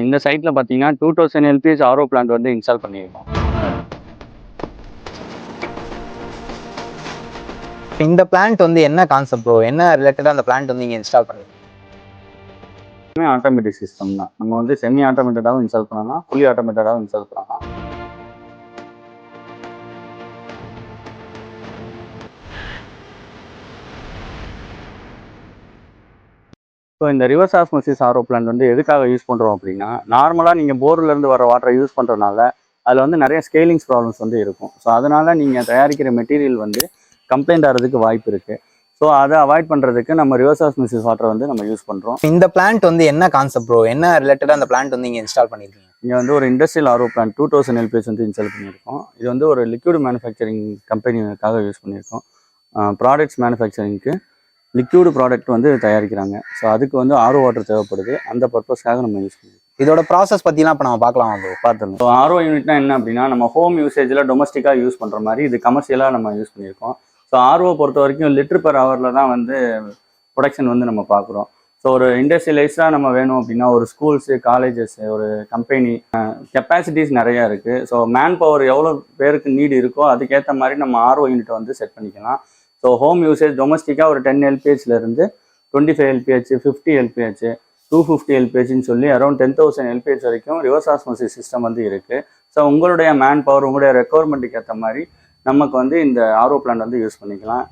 இந்த சைட்டில் பார்த்தீங்கன்னா 2000 LPH ஆர்ஓ பிளான்ட் வந்து இன்ஸ்டால் பண்ணியிருக்கோம். இந்த பிளான்ட் வந்து என்ன கான்செப்ட் ப்ரோ? என்ன ரிலேட்டடாக அந்த பிளான்ட் வந்து நீங்கள் இன்ஸ்டால் பண்ணுறீங்க? ஆட்டோமேட்டிக் சிஸ்டம் தான். நம்ம வந்து செமி ஆட்டோமேட்டடாகவும் இன்ஸ்டால் பண்ணலாம், ஃபுல்லி ஆட்டோமேட்டடாகவும் இன்ஸ்டால் பண்ணலாம். ஸோ இந்த ரிவர்ஸ் ஆஸ்மோசிஸ் ஆர்ஓ பிளான்ட் வந்து எதுக்காக யூஸ் பண்ணுறோம் அப்படின்னா, நார்மலாக நீங்கள் போர்லேருந்து வர வாட்டரை யூஸ் பண்ணுறதுனால அதில் வந்து நிறைய ஸ்கேலிங்ஸ் ப்ராப்ளம்ஸ் வந்து இருக்கும். ஸோ அதனால் நீங்கள் தயாரிக்கிற மெட்டீரியல் வந்து கம்ப்ளைண்ட் ஆகிறதுக்கு வாய்ப்பு இருக்குது. ஸோ அதை அவாய்ட் பண்ணுறதுக்கு நம்ம ரிவர்ஸ் ஆஸ்மோசிஸ் வாட்டரை வந்து நம்ம யூஸ் பண்ணுறோம். இந்த பிளான்ட் வந்து என்ன கான்செப்ட் ப்ரோ? என்ன ரிலேட்டடாக அந்த பிளான்ட் வந்து நீங்கள் இன்ஸ்டால் பண்ணியிருக்கீங்க? இங்கே வந்து ஒரு இண்டஸ்ட்ரியல் ஆர்ஓ பிளான்ட் 2000 LPH வந்து இன்ஸ்டால் பண்ணியிருக்கோம். இது வந்து ஒரு லிக்விட் மேனுஃபேக்சரிங் கம்பெனிக்காக யூஸ் பண்ணியிருக்கோம். ப்ராடக்ட்ஸ் மேனுஃபேக்சரிங்க்கு லிக்விட் ப்ராடக்ட் வந்து தயாரிக்கிறாங்க. ஸோ அதுக்கு வந்து ஆர்ஓ வாட்டர் தேவைப்படுது. அந்த பர்பஸ்க்காக நம்ம யூஸ் பண்ணுவோம். இதோட ப்ராசஸ் பற்றிலாம் இப்போ நம்ம பார்க்கலாம் வந்து பார்த்துருந்தோம். ஸோ ஆர்ஓ யூனிட்னா என்ன அப்படின்னா, நம்ம ஹோம் யூசேஜில் டொமஸ்டிக்காக யூஸ் பண்ணுற மாதிரி இது கமர்ஷியலாக நம்ம யூஸ் பண்ணியிருக்கோம். ஸோ ஆர்ஓ பொறுத்த வரைக்கும் லிட்டர் பெர் ஹவரில் தான் வந்து ப்ரொடக்ஷன் வந்து நம்ம பார்க்குறோம். ஸோ ஒரு இண்டஸ்ட்ரியலைஸ்டாக நம்ம வேணும் அப்படின்னா ஒரு ஸ்கூல்ஸு, காலேஜஸ், ஒரு கம்பெனி கெப்பாசிட்டிஸ் நிறையா இருக்குது. ஸோ மேன் பவர் எவ்வளோ பேருக்கு நீடு இருக்கோ அதுக்கேற்ற மாதிரி நம்ம ஆர்ஓ யூனிட்டை வந்து செட் பண்ணிக்கலாம். ஸோ ஹோம் யூசேஜ் டொமஸ்டிக்காக ஒரு 10 LPHலேருந்து 25 LPH, 50 LPH, 250 LPHன்னு சொல்லி அரௌண்ட் 10,000 LPH வரைக்கும் ரிவர்ஸ் ஆஸ்மோசிஸ் சிஸ்டம் வந்து இருக்குது. ஸோ உங்களுடைய மேன் பவர், உங்களுடைய ரெக்குவயர்மெண்ட்டுக்கு ஏற்ற மாதிரி நமக்கு வந்து இந்த ஆர்ஓ பிளான்ட் வந்து யூஸ் பண்ணிக்கலாம்.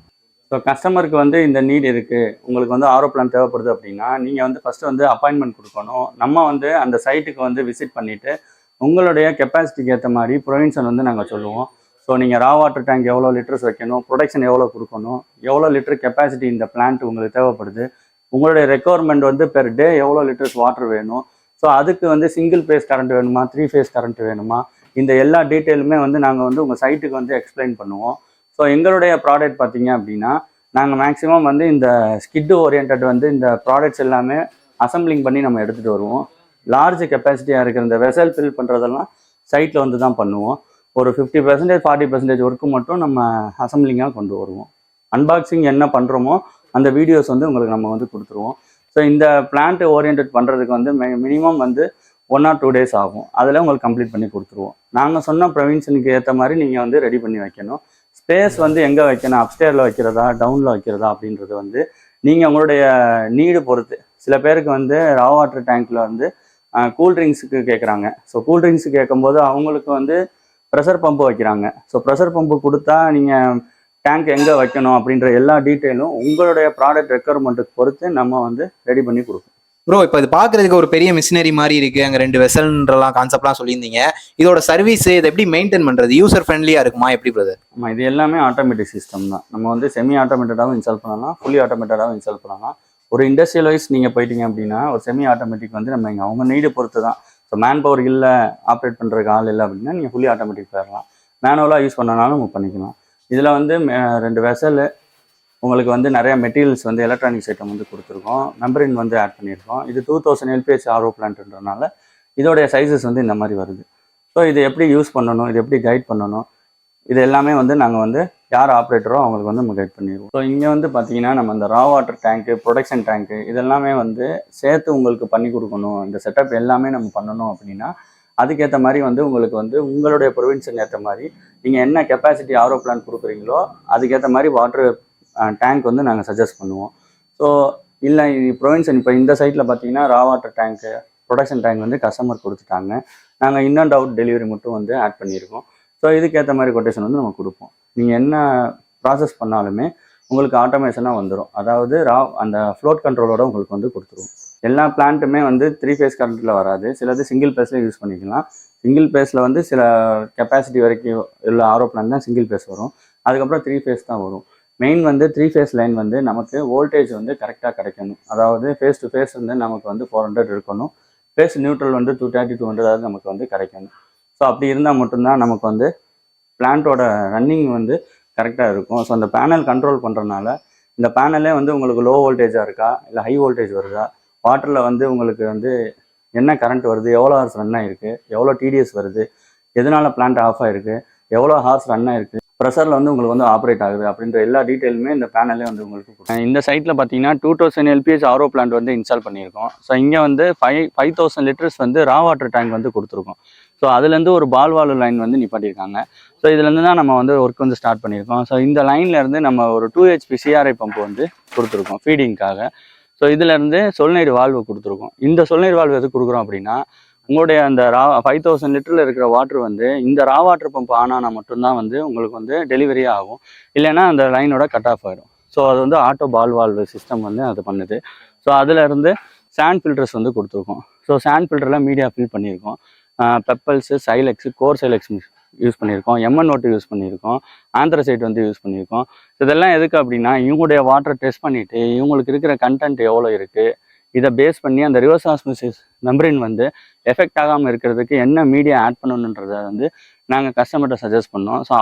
ஸோ கஸ்டமருக்கு வந்து இந்த நீட் இருக்குது, உங்களுக்கு வந்து ஆர்ஓ பிளான்ட் தேவைப்படுது அப்படின்னா நீங்கள் வந்து ஃபஸ்ட்டு வந்து அப்பாயின்மெண்ட் கொடுக்கணும். நம்ம வந்து அந்த சைட்டுக்கு வந்து விசிட் பண்ணிவிட்டு உங்களுடைய கெப்பாசிட்டிக்கு ஏற்ற மாதிரி ப்ரொவின்ஷன் வந்து நாங்கள் சொல்லுவோம். ஸோ நீங்கள் ரா வாட்டர் டேங்க் எவ்வளோ லிட்டர்ஸ் வைக்கணும், ப்ரொடக்ஷன் எவ்வளோ கொடுக்கணும், எவ்வளோ லிட்டர் கெப்பாசிட்டி இந்த பிளான்ட் உங்களுக்கு தேவைப்படுது, உங்களுடைய ரெக்குவயர்மெண்ட் வந்து பெர் டே எவ்வளோ லிட்டர்ஸ் வாட்டர் வேணும், ஸோ அதுக்கு வந்து சிங்கிள் ஃபேஸ் கரண்ட் வேணுமா, 3 ஃபேஸ் கரண்ட் வேணுமா, இந்த எல்லா டீட்டெயிலுமே வந்து நாங்கள் வந்து உங்கள் சைட்டுக்கு வந்து எக்ஸ்பிளைன் பண்ணுவோம். ஸோ எங்களுடைய ப்ராடக்ட் பார்த்தீங்க அப்படின்னா நாங்கள் மேக்ஸிமம் வந்து இந்த ஸ்கிட் ஓரியன்ட் வந்து இந்த ப்ராடக்ட்ஸ் எல்லாமே அசம்பிளிங் பண்ணி நம்ம எடுத்துகிட்டு வருவோம். லார்ஜ் கெப்பாசிட்டியாக இருக்கிற இந்த வெசல் ஃபில் பண்ணுறதெல்லாம் சைட்டில் வந்து தான் பண்ணுவோம். ஒரு 50%, 40% ஒர்க்கு மட்டும் நம்ம அசம்பிளிங்காக கொண்டு வருவோம். அன்பாக்சிங் என்ன பண்ணுறோமோ அந்த வீடியோஸ் வந்து உங்களுக்கு நம்ம வந்து கொடுத்துருவோம். ஸோ இந்த பிளான்ட் ஓரியன்ட் பண்ணுறதுக்கு வந்து மினிமம் வந்து 1 or 2 days ஆகும். அதில் உங்களுக்கு கம்ப்ளீட் பண்ணி கொடுத்துருவோம். நாங்கள் சொன்ன ப்ரொவின்ஷனுக்கு ஏற்ற மாதிரி நீங்கள் வந்து ரெடி பண்ணி வைக்கணும். ஸ்பேஸ் வந்து எங்கே வைக்கணும், அப்ஸ்டேரில் வைக்கிறதா, டவுனில் வைக்கிறதா அப்படின்றது வந்து நீங்கள் உங்களுடைய நீடு பொறுத்து. சில பேருக்கு வந்து ரா வாட்டர் டேங்க்கில் வந்து கூல்ட்ரிங்க்ஸுக்கு கேட்குறாங்க. ஸோ கூல்ட்ரிங்க்ஸுக்கு கேட்கும்போது அவங்களுக்கு வந்து ப்ரெஷர் பம்பு வைக்கிறாங்க. ஸோ ப்ரெஷர் பம்பு கொடுத்தா நீங்கள் டேங்க் எங்கே வைக்கணும் அப்படின்ற எல்லா டீட்டெயிலும் உங்களுடைய ப்ராடக்ட் ரெக்குவயர்மெண்ட்டுக்கு பொறுத்து நம்ம வந்து ரெடி பண்ணி கொடுப்போம். ப்ரோ, இப்போ இது பார்க்குறதுக்கு ஒரு பெரிய மிஷினரி மாதிரி இருக்குது, அங்கே 2 வெசல்ன்றலாம் கான்செப்ட்லாம் சொல்லியிருந்தீங்க. இதோட சர்வீஸ் இதை எப்படி மெயின்டைன் பண்ணுறது? யூசர் ஃப்ரெண்ட்லியாக இருக்குமா எப்படி பிரதர்? ஆமாம், இது எல்லாமே ஆட்டோமேட்டிக் சிஸ்டம் தான். நம்ம வந்து செமி ஆட்டோமேட்டடாகவும் இன்ஸ்டால் பண்ணலாம், ஃபுல்லி ஆட்டோமேட்டடாகவும் இன்ஸ்டால் பண்ணலாம். ஒரு இண்டஸ்ட்ரியல் வைஸ் நீங்கள் போயிட்டீங்க அப்படின்னா ஒரு செமி ஆட்டோமேட்டிக் வந்து நம்ம அவங்க நீடு பொறுத்து தான். ஸோ மேன் பவர் இல்லை, ஆப்ரேட் பண்ணுறதுக்கு ஆள் இல்லை அப்படின்னா நீங்கள் ஃபுல்லி ஆட்டோமேட்டிக் போயிடலாம். மேனுவலாக யூஸ் பண்ணனாலும் நம்ம பண்ணிக்கலாம். இதில் வந்து 2 வெசல், உங்களுக்கு வந்து நிறைய மெட்டீரியல்ஸ் வந்து எலக்ட்ரானிக்ஸ் ஐட்டம் வந்து கொடுத்துருக்கோம். மெம்பரின் வந்து ஆட் பண்ணியிருக்கோம். இது 2000 LPH ஆர்ஓ பிளான்ட்ன்றனால இதோடைய சைஸஸ் வந்து இந்த மாதிரி வருது. ஸோ இது எப்படி யூஸ் பண்ணணும், இது எப்படி கைட் பண்ணணும், இது எல்லாமே வந்து நாங்கள் வந்து யார் ஆப்ரேட்டரோ அவங்களுக்கு வந்து நம்ம கைட் பண்ணிடுவோம். ஸோ இங்கே வந்து பார்த்தீங்கன்னா நம்ம இந்த ரா வாட்டர் டேங்க்கு, ப்ரொடக்ஷன் டேங்க்கு இதெல்லாமே வந்து சேர்த்து உங்களுக்கு பண்ணி கொடுக்கணும். இந்த செட்டப் எல்லாமே நம்ம பண்ணணும் அப்படின்னா அதுக்கேற்ற மாதிரி வந்து உங்களுக்கு வந்து உங்களுடைய ப்ரொவின்ஷன் ஏற்ற மாதிரி நீங்கள் என்ன கெப்பாசிட்டி ஆர்ஓ பிளான்ட் கொடுக்குறீங்களோ அதுக்கேற்ற மாதிரி வாட்டர் டேங்க் வந்து நாங்கள் சஜஸ்ட் பண்ணுவோம். ஸோ இல்லை ப்ரொவின்ஷன் இப்போ இந்த சைட்டில் பார்த்தீங்கன்னா ரா வாட்டர் டேங்க்கு, ப்ரொடக்ஷன் டேங்க் வந்து கஸ்டமர் கொடுத்துட்டாங்க. நாங்கள் இன் அண்ட் அவுட் டெலிவரி மட்டும் வந்து ஆட் பண்ணியிருக்கோம். ஸோ இதுக்கேற்ற மாதிரி கொட்டேஷன் வந்து நம்ம கொடுப்போம். நீங்கள் என்ன ப்ராசஸ் பண்ணாலுமே உங்களுக்கு ஆட்டோமேஷனாக வந்துடும். அதாவது அந்த ஃப்ளோட் கண்ட்ரோலோட உங்களுக்கு வந்து கொடுத்துருவோம். எல்லா பிளான்ட்டுமே வந்து 3 ஃபேஸ் கரண்ட்டில் வராது. சிலது சிங்கிள் ஃபேஸில் யூஸ் பண்ணிக்கலாம். சிங்கிள் ஃபேஸில் வந்து சில கெப்பாசிட்டி வரைக்கும் உள்ள ஆர்ஓ பிளான்ட் தான் சிங்கிள் ஃபேஸ் வரும். அதுக்கப்புறம் 3 ஃபேஸ் தான் வரும். மெயின் வந்து 3 ஃபேஸ் லைன் வந்து நமக்கு வோல்டேஜ் வந்து கரெக்டாக கிடைக்கணும். அதாவது ஃபேஸ் டு ஃபேஸ் வந்து நமக்கு வந்து 400 இருக்கணும். ஃபேஸ் நியூட்ரல் வந்து 230, 200 நமக்கு வந்து கிடைக்கணும். ஸோ அப்படி இருந்தால் மட்டும்தான் நமக்கு வந்து பிளான்ட்டோட ரன்னிங் வந்து கரெக்டாக இருக்கும். ஸோ அந்த பேனல் கண்ட்ரோல் பண்ணுறதுனால இந்த பேனலே வந்து உங்களுக்கு லோ வோல்டேஜாக இருக்கா இல்லை ஹை வோல்டேஜ் வருதா, வாட்டரில் வந்து உங்களுக்கு வந்து என்ன கரண்ட் வருது, எவ்வளோ ஹார்ஸ் ரன் ஆகிருக்கு, எவ்வளோ டிடிஎஸ் வருது, எதனால் பிளான்ட் ஆஃப் ஆகிருக்கு, எவ்வளோ ஹார்ஸ் ரன் ஆகிருக்கு, ப்ரெஷரில் வந்து உங்களுக்கு வந்து ஆப்ரேட் ஆகுது அப்படின்ற எல்லா டீட்டெயிலுமே இந்த பேனலே வந்து உங்களுக்கு கொடுக்கும். இந்த சைட்டில் பார்த்தீங்கன்னா 2000 LPH ஆரோ பிளான்ட் வந்து இன்ஸ்டால் பண்ணியிருக்கோம். ஸோ இங்கே வந்து 5000 லிட்டர்ஸ் வந்து ரா வாட்டர் டேங்க் வந்து கொடுத்துருக்கோம். ஸோ அதுலேருந்து ஒரு பால் வால் லைன் வந்து நிப்பாட்டியிருக்காங்க. ஸோ இதுலேருந்து தான் நம்ம வந்து ஒர்க் வந்து ஸ்டார்ட் பண்ணியிருக்கோம். ஸோ இந்த லைன்லேருந்து நம்ம ஒரு 2 HP CRI பம்ப் வந்து கொடுத்துருக்கோம் ஃபீடிங்காக. ஸோ இதுலேருந்து சொல்நீர் வால்வு கொடுத்துருக்கோம். இந்த சொல்நீர் வால்வு எதுக்கு கொடுக்குறோம் அப்படின்னா, உங்களுடைய அந்த 5000 லிட்டரில் இருக்கிற வாட்டர் வந்து இந்த ரா வாட்டர் பம்ப் ஆன் ஆனால் மட்டும்தான் வந்து உங்களுக்கு வந்து டெலிவரியே ஆகும். இல்லைன்னா அந்த லைனோட கட் ஆஃப் ஆகிடும். ஸோ அது வந்து ஆட்டோ பால் வால்வு சிஸ்டம் வந்து அது பண்ணுது. ஸோ அதிலேருந்து சாண்ட் ஃபில்டர்ஸ் வந்து கொடுத்துருக்கோம். ஸோ சாண்ட் ஃபில்டரில் மீடியா ஃபில் பண்ணியிருக்கோம். பெப்பல்ஸு, சைலெக்ஸு, கோர் சைலெக்ஸ் யூஸ் பண்ணியிருக்கோம். MN-O2 யூஸ் பண்ணியிருக்கோம். ஆந்த்ரசைட் வந்து யூஸ் பண்ணியிருக்கோம். இதெல்லாம் எதுக்கு அப்படின்னா, இவங்களுடைய வாட்டரை டெஸ்ட் பண்ணிவிட்டு இவங்களுக்கு இருக்கிற கண்டென்ட் எவ்வளோ இருக்குது, இதை பேஸ் பண்ணி அந்த ரிவர்ஸ் ஆஸ்மோசிஸ் மெம்பரின் வந்து எஃபெக்ட் ஆகாமல் இருக்கிறதுக்கு என்ன மீடியா ஆட் பண்ணணுன்றதை வந்து நாங்கள் கஸ்டமர்கிட்ட சஜஸ்ட் பண்ணோம். ஸோ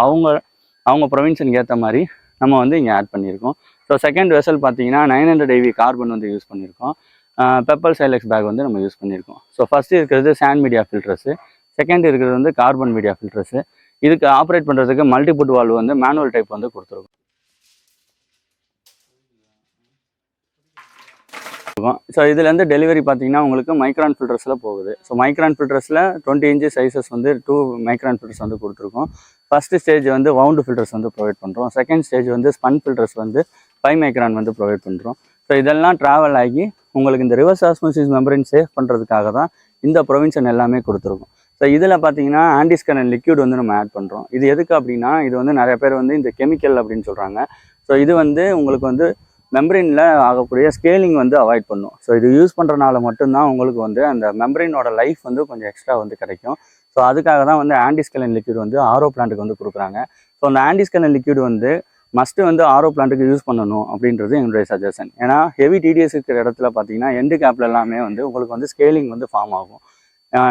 அவங்க ப்ரொவின்ஷனுக்கு ஏற்ற மாதிரி நம்ம வந்து இங்கே ஆட் பண்ணியிருக்கோம். ஸோ செகண்ட் வெசல் பார்த்தீங்கன்னா 900 AV கார்பன் வந்து யூஸ் பண்ணியிருக்கோம். பெப்பல் சைலெக்ஸ் பேக் வந்து நம்ம யூஸ் பண்ணியிருக்கோம். ஸோ ஃபஸ்ட்டு இருக்கிறது சாண்ட் மீடியா ஃபில்டர்ஸு, செகண்ட் இருக்கிறது வந்து கார்பன் மீடியா ஃபில்டர்ஸு. இதுக்கு ஆப்ரேட் பண்ணுறதுக்கு மல்டிபுட் வால்வு வந்து மேனுவல் டைப் வந்து கொடுத்துருக்கோம். ஸோ இதுலேருந்து டெலிவரி பார்த்தீங்கன்னா உங்களுக்கு மைக்ரான் ஃபில்டர்ஸில் போகுது. ஸோ மைக்ரான் ஃபில்டர்ஸில் 20 inch சைஸஸ் வந்து 2 மைக்ரான் ஃபில்டர்ஸ் வந்து கொடுத்துருக்கோம். ஃபஸ்ட்டு ஸ்டேஜ் வந்து வவுண்டு ஃபில்டர்ஸ் வந்து ப்ரொவைட் பண்ணுறோம். செகண்ட் ஸ்டேஜ் வந்து ஸ்பன் ஃபில்டர்ஸ் வந்து 5 மைக்ரான் வந்து ப்ரொவைட் பண்ணுறோம். ஸோ இதெல்லாம் ட்ராவல் ஆகி உங்களுக்கு இந்த ரிவர்ஸ் ஆஸ்மோசிஸ் மெம்பரின் சேவ் பண்ணுறதுக்காக தான் இந்த ப்ரொவின்ஷன் எல்லாமே கொடுத்துருக்கோம். ஸோ இதில் பார்த்தீங்கன்னா ஆன்டிஸ்கரண்ட் லிக்யூட் வந்து நம்ம ஆட் பண்ணுறோம். இது எதுக்கு அப்படின்னா, இது வந்து நிறைய பேர் வந்து இந்த கெமிக்கல் அப்படின்னு சொல்கிறாங்க. ஸோ இது வந்து உங்களுக்கு வந்து மெம்பரினில் ஆகக்கூடிய ஸ்கேலிங் வந்து அவாய்ட் பண்ணும். ஸோ இது யூஸ் பண்ணுறனால மட்டும்தான் உங்களுக்கு வந்து அந்த மெம்பரினோட லைஃப் வந்து கொஞ்சம் எக்ஸ்ட்ரா வந்து கிடைக்கும். ஸோ அதுக்காக தான் வந்து ஆன்டிஸ்கலன் லிக்யூட் வந்து ஆரோ பிளான்ட்டுக்கு வந்து கொடுக்குறாங்க. ஸோ அந்த ஆன்டிஸ்கலன் லிக்யூட் வந்து மஸ்ட்டு வந்து ஆரோ பிளான்ட்டுக்கு யூஸ் பண்ணணும் அப்படின்றது என்னுடைய சஜஷன். ஏன்னா ஹெவி டிடிஎஸ் இருக்கிற இடத்துல பார்த்தீங்கன்னா எண்டு கேப்பில் எல்லாமே வந்து உங்களுக்கு வந்து ஸ்கேலிங் வந்து ஃபார்ம் ஆகும்.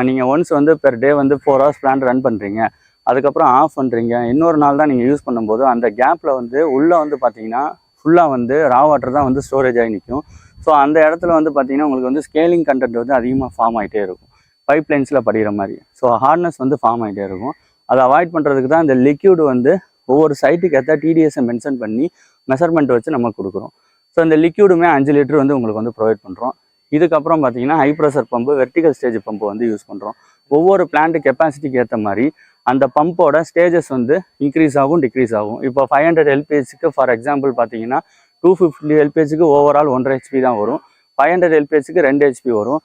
நீங்கள் ஒன்ஸ் வந்து பெர் டே வந்து 4 hours பிளான்ட் ரன் பண்ணுறீங்க, அதுக்கப்புறம் ஆஃப் பண்ணுறீங்க, இன்னொரு நாள் தான் நீங்கள் யூஸ் பண்ணும்போது அந்த கேப்பில் வந்து உள்ளே வந்து பார்த்தீங்கன்னா ஃபுல்லாக வந்து ரா வாட்டர் தான் வந்து ஸ்டோரேஜ் ஆகி நிற்கும். ஸோ அந்த இடத்துல வந்து பார்த்தீங்கன்னா உங்களுக்கு வந்து ஸ்கேலிங் கண்டென்ட் வந்து அதிகமாக ஃபார்ம் ஆகிட்டே இருக்கும், பைப் லைன்ஸில் படிக்கிற மாதிரி. ஸோ ஹார்ட்னஸ் வந்து ஃபார்ம் ஆகிட்டே இருக்கும். அதை அவாய்ட் பண்ணுறதுக்கு தான் இந்த லிக்யூடு வந்து ஒவ்வொரு சைட்டுக்கு ஏற்ற டிடிஎஸை மென்ஷன் பண்ணி மெஷர்மெண்ட் வச்சு நம்ம கொடுக்குறோம். ஸோ இந்த லிக்யூடுமே 5 லிட்டர் வந்து உங்களுக்கு வந்து ப்ரொவைட் பண்ணுறோம். இதுக்கப்புறம் பார்த்தீங்கன்னா high pressure pump, vertical stage pump வந்து யூஸ் பண்ணுறோம். ஒவ்வொரு பிளான்ட் கெப்பாசிட்டிக்கு ஏற்ற மாதிரி அந்த பம்போட ஸ்டேஜஸ் வந்து இன்க்ரீஸ் ஆகும், டிக்ரீஸ் ஆகும். இப்போ 500 LPHக்கு ஃபார் எக்ஸாம்பிள் பார்த்தீங்கன்னா 250 LPHக்கு ஓவரால் 1.5 HP தான் வரும். 500 LPHக்கு 2 HP வரும்.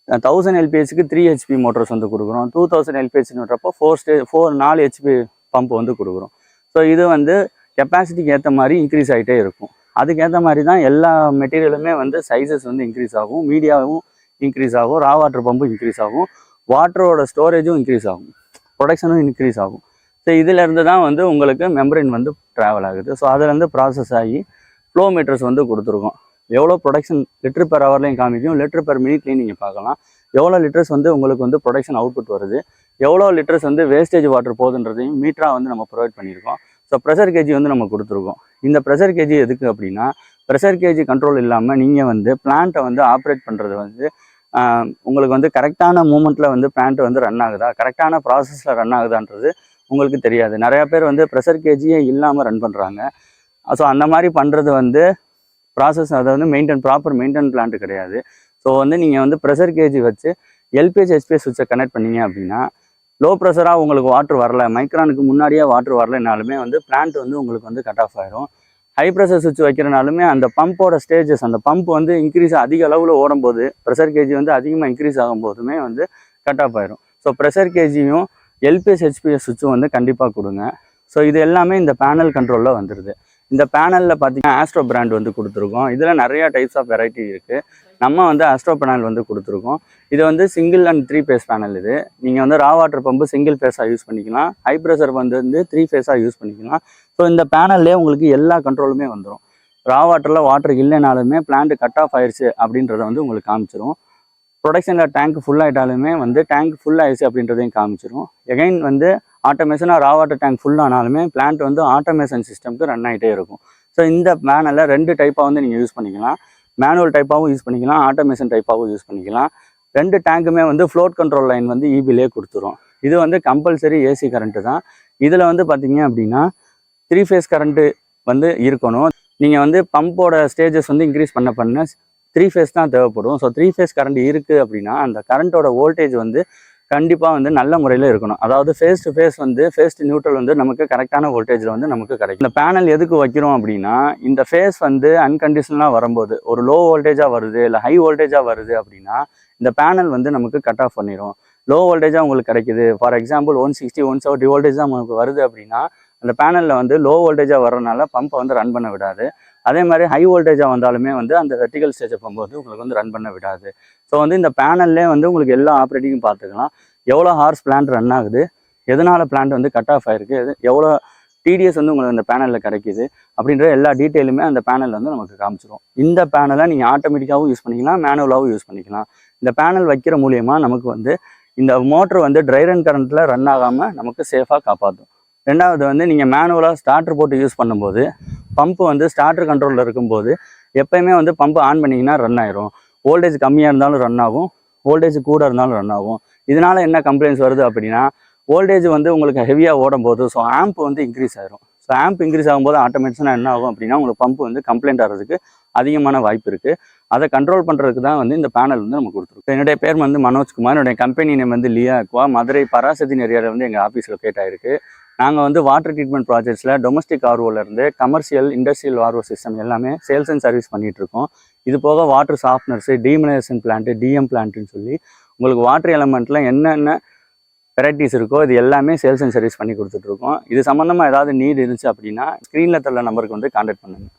1000 LPHக்கு 3 HP மோட்டர்ஸ் வந்து கொடுக்குறோம். 2000 LPHன்றப்போ 4 HP பம்ப் வந்து கொடுக்குறோம். ஸோ இது வந்து கெப்பாசிட்டிக்கு ஏற்ற மாதிரி இன்க்ரீஸ் ஆகிட்டே இருக்கும். அதுக்கேற்ற மாதிரி தான் எல்லா மெட்டீரியலுமே வந்து சைஸஸ் வந்து இன்க்ரீஸ் ஆகும், மீடியாவும் இன்க்ரீஸ் ஆகும், ரா வாட்டர் பம்பும் இன்க்ரீஸ் ஆகும், வாட்டரோட ஸ்டோரேஜும் இன்க்ரீஸ் ஆகும், ப்ரொடக்ஷனும் இன்க்ரீஸ் ஆகும். ஸோ இதிலேருந்து தான் வந்து உங்களுக்கு மெம்பரின் வந்து ட்ராவல் ஆகுது. ஸோ அதுலேருந்து ப்ராசஸ் ஆகி ஃப்ளோ மீட்டர்ஸ் வந்து கொடுத்துருக்கோம். எவ்வளோ ப்ரொடக்ஷன் லிட்டர் பெர் ஹவர்லையும் காமிக்கும், லிட்டர் பெர் மினிட்லையும் நீங்கள் பார்க்கலாம். எவ்வளோ லிட்டர்ஸ் வந்து உங்களுக்கு வந்து ப்ரொடக்ஷன் அவுட்புட் வருது, எவ்வளோ லிட்டர்ஸ் வந்து வேஸ்டேஜ் வாட்டர் போகுதுன்றதையும் மீட்டராக வந்து நம்ம ப்ரொவைட் பண்ணியிருக்கோம். ஸோ ப்ரெஷர் கேஜி வந்து நம்ம கொடுத்துருக்கோம். இந்த ப்ரெஷர் கேஜி எதுக்கு அப்படின்னா, ப்ரெஷர் கேஜி கண்ட்ரோல் இல்லாமல் நீங்கள் வந்து பிளான்ட்டை வந்து ஆப்ரேட் பண்ணுறது வந்து உங்களுக்கு வந்து கரெக்டான மூமெண்ட்டில் வந்து பிளான்ட் வந்து ரன் ஆகுதா, கரெக்டான ப்ராசஸில் ரன் ஆகுதான்றது உங்களுக்கு தெரியாது. நிறையா பேர் வந்து ப்ரெஷர் கேஜியே இல்லாமல் ரன் பண்ணுறாங்க. ஸோ அந்த மாதிரி பண்ணுறது வந்து ப்ராசஸ், அதை வந்து ப்ராப்பர் மெயின்டைன் பிளான்ட் கிடையாது. ஸோ வந்து நீங்கள் வந்து ப்ரெஷர் கேஜி வச்சு எல்பிஹெச் ஹெச்பிஎஸ் சுவிட்சை கனெக்ட் பண்ணீங்க அப்படின்னா, லோ ப்ரெஷராக உங்களுக்கு வாட்டர் வரல, மைக்ரானுக்கு முன்னாடியே வாட்டர் வரலைனாலுமே வந்து பிளான்ட் வந்து உங்களுக்கு வந்து கட் ஆஃப் ஆயிரும். ஹை ப்ரெஷர் சுவிட்ச் வைக்கிறனாலுமே அந்த பம்போட ஸ்டேஜஸ், அந்த பம்ப் வந்து இன்க்ரீஸ் அதிக அளவில் ஓடும்போது, ப்ரெஷர் கேஜி வந்து அதிகமாக இன்க்ரீஸ் ஆகும்போதுமே வந்து கட் ஆஃப் ஆயிரும். ஸோ ப்ரெஷர் கேஜியும் எல்பிஹெச் ஹெச்பிஎஸ் சுவிட்சும் வந்து கண்டிப்பாக கொடுங்க. ஸோ இது எல்லாமே இந்த பேனல் கண்ட்ரோலில் வந்துடுது. இந்த பேனலில் பார்த்தீங்கன்னா ஆஸ்ட்ரோ பிராண்ட் வந்து கொடுத்துருக்கோம். இதில் நிறையா டைப்ஸ் ஆஃப் வெரைட்டி இருக்குது. நம்ம வந்து ஆஸ்ட்ரோ பேனல் வந்து கொடுத்துருக்கோம். இது வந்து சிங்கிள் அண்ட் 3 phase பேனல். இது நீங்கள் வந்து ரா வாட்டர் பம்பு சிங்கிள் ஃபேஸாக யூஸ் பண்ணிக்கலாம், ஹை ப்ரெஷர் வந்து 3 phaseஆக யூஸ் பண்ணிக்கலாம். ஸோ இந்த பேனல்லே உங்களுக்கு எல்லா கண்ட்ரோலுமே வந்துடும். ரா வாட்டரில் வாட்டர் இல்லைனாலுமே பிளான்ட் கட் ஆஃப் ஆயிடுச்சு அப்படின்றத வந்து உங்களுக்கு காமிச்சிரும். ப்ரொடக்ஷனில் டேங்க் ஃபுல் ஆகிட்டாலுமே வந்து டேங்க் ஃபுல் ஆயிடுச்சு அப்படின்றதையும் காமிச்சிரும். எகைன் வந்து ஆட்டோமேஷனாக ரா வாட்டர் டேங்க் ஃபுல் ஆனாலுமே பிளான்ட் வந்து ஆட்டோமேஷன் சிஸ்டம்க்கு ரன் ஆகிட்டே இருக்கும். ஸோ இந்த பேனலில் 2 டைப்பாக வந்து நீங்கள் யூஸ் பண்ணிக்கலாம். மேனுவல் டைப்பாகவும் யூஸ் பண்ணிக்கலாம், ஆட்டோமேஷன் டைப்பாகவும் யூஸ் பண்ணிக்கலாம். 2 டேங்க்குமே வந்து ஃப்ளோட் கண்ட்ரோல் லைன் வந்து ஈபிலே கொடுத்துரும். இது வந்து கம்பல்சரி ஏசி கரண்ட்டு தான். இதில் வந்து பார்த்தீங்க அப்படின்னா 3 ஃபேஸ் கரண்ட்டு வந்து இருக்கணும். நீங்கள் வந்து பம்போட ஸ்டேஜஸ் வந்து இன்க்ரீஸ் பண்ண 3 ஃபேஸ் தான் தேவைப்படும். ஸோ 3 ஃபேஸ் கரண்ட் இருக்குது அப்படின்னா அந்த கரண்ட்டோட வோல்டேஜ் வந்து கண்டிப்பாக வந்து நல்ல முறையில் இருக்கணும். அதாவது ஃபேஸ் டு ஃபேஸ் வந்து ஃபேஸ் டு நியூட்ரல் வந்து நமக்கு கரெக்டான வோல்டேஜில் வந்து நமக்கு கிடைக்கும். இந்த பேனல் எதுக்கு வைக்கிறோம் அப்படின்னா, இந்த ஃபேஸ் வந்து அன்கண்டிஷனலாக வரும்போது ஒரு லோ வோல்டேஜாக வருது இல்லை ஹை வோல்டேஜாக வருது அப்படின்னா இந்த பேனல் வந்து நமக்கு கட் ஆஃப் பண்ணிடும். லோ வோல்டேஜாக உங்களுக்கு கிடைக்குது, ஃபார் எக்ஸாம்பிள் 160 170 வோல்டேஜ் தான் நமக்கு வருது அப்படின்னா அந்த பேனலில் வந்து லோ வோல்டேஜாக வர்றதுனால பம்பை வந்து ரன் பண்ண விடாது. அதே மாதிரி ஹை வோல்டேஜாக வந்தாலுமே வந்து அந்த வெர்டிகல் ஸ்டேஜை போகும்போது உங்களுக்கு வந்து ரன் பண்ண விடாது. ஸோ வந்து இந்த பேனல்லே வந்து உங்களுக்கு எல்லா ஆப்ரேட்டிங்கும் பார்த்துக்கலாம். எவ்வளோ ஹார்ஸ் பிளான்ட் ரன் ஆகுது, எதனால் பிளான்ட் வந்து கட் ஆஃப் ஆகிருக்கு, எவ்வளோ டிடிஎஸ் வந்து உங்களுக்கு இந்த பேனலில் கிடைக்கிது அப்படின்ற எல்லா டீட்டெயிலுமே அந்த பேனலில் வந்து நமக்கு காமிச்சிடும். இந்த பேனலை நீங்கள் ஆட்டோமேட்டிக்காகவும் யூஸ் பண்ணிக்கலாம், மேனுவலாகவும் யூஸ் பண்ணிக்கலாம். இந்த பேனல் வைக்கிற மூலியமாக நமக்கு வந்து இந்த மோட்ரு வந்து ட்ரை ரன் கரண்ட்டில் ரன் ஆகாமல் நமக்கு சேஃபாக காப்பாற்றும். ரெண்டாவது வந்து நீங்கள் மேனுவலாக ஸ்டார்டர் போட்டு யூஸ் பண்ணும்போது பம்பு வந்து ஸ்டார்டர் கண்ட்ரோலில் இருக்கும்போது எப்போயுமே வந்து பம்பு ஆன் பண்ணிங்கன்னா ரன் ஆயிரும். வோல்டேஜ் கம்மியாக இருந்தாலும் ரன் ஆகும், வோல்டேஜ் கூட இருந்தாலும் ரன் ஆகும். இதனால் என்ன கம்ப்ளைண்ட்ஸ் வருது அப்படின்னா, வோல்டேஜ் வந்து உங்களுக்கு ஹெவியாக ஓடும் போது ஸோ ஆம்ப் வந்து இன்க்ரீஸ் ஆயிரும். ஸோ ஆம்ப் இன்க்ரீஸ் ஆகும்போது ஆட்டோமேட்டிக்காக என்ன ஆகும் அப்படின்னா உங்களுக்கு பம்பு வந்து கம்ப்ளைண்ட் ஆகிறதுக்கு அதிகமான வாய்ப்பு இருக்குது. அதை கண்ட்ரோல் பண்ணுறதுக்கு தான் வந்து இந்த பேனல் வந்து நம்ம கொடுத்துருக்கோம். என்னுடைய பேர் வந்து மனோஜ்குமார், என்னுடைய கம்பெனி நேம் வந்து லியா அக்வா. மதுரை பராசதி ஏரியாவில் வந்து எங்கள் ஆஃபீஸ் லொக்கேட் ஆகிருக்கு. நாங்கள் வந்து வாட்டர் ட்ரீட்மெண்ட் ப்ராஜெக்ட்ஸில் டொமஸ்டிக் ஆர்ஓலேருந்து கமர்ஷியல் இண்டஸ்ட்ரியல் ஆர்ஓ சிஸ்டம் எல்லாமே சேல்ஸ் அண்ட் சர்வீஸ் பண்ணிகிட்ருக்கோம். இது போக water softeners, demineralisation plant, DM பிளான்ட்டுன்னு சொல்லி உங்களுக்கு வாட்டர் எலமெண்ட்டில் என்னென்ன வெரைட்டிஸ் இருக்கோ இது எல்லாமே சேல்ஸ் அண்ட் சர்வீஸ் பண்ணி கொடுத்துட்ருக்கோம். இது சம்மந்தமாக ஏதாவது நீட் இருந்துச்சு அப்படின்னா ஸ்க்ரீனில் தள்ள நம்பருக்கு வந்து கான்டாக்ட் பண்ணுங்கள்.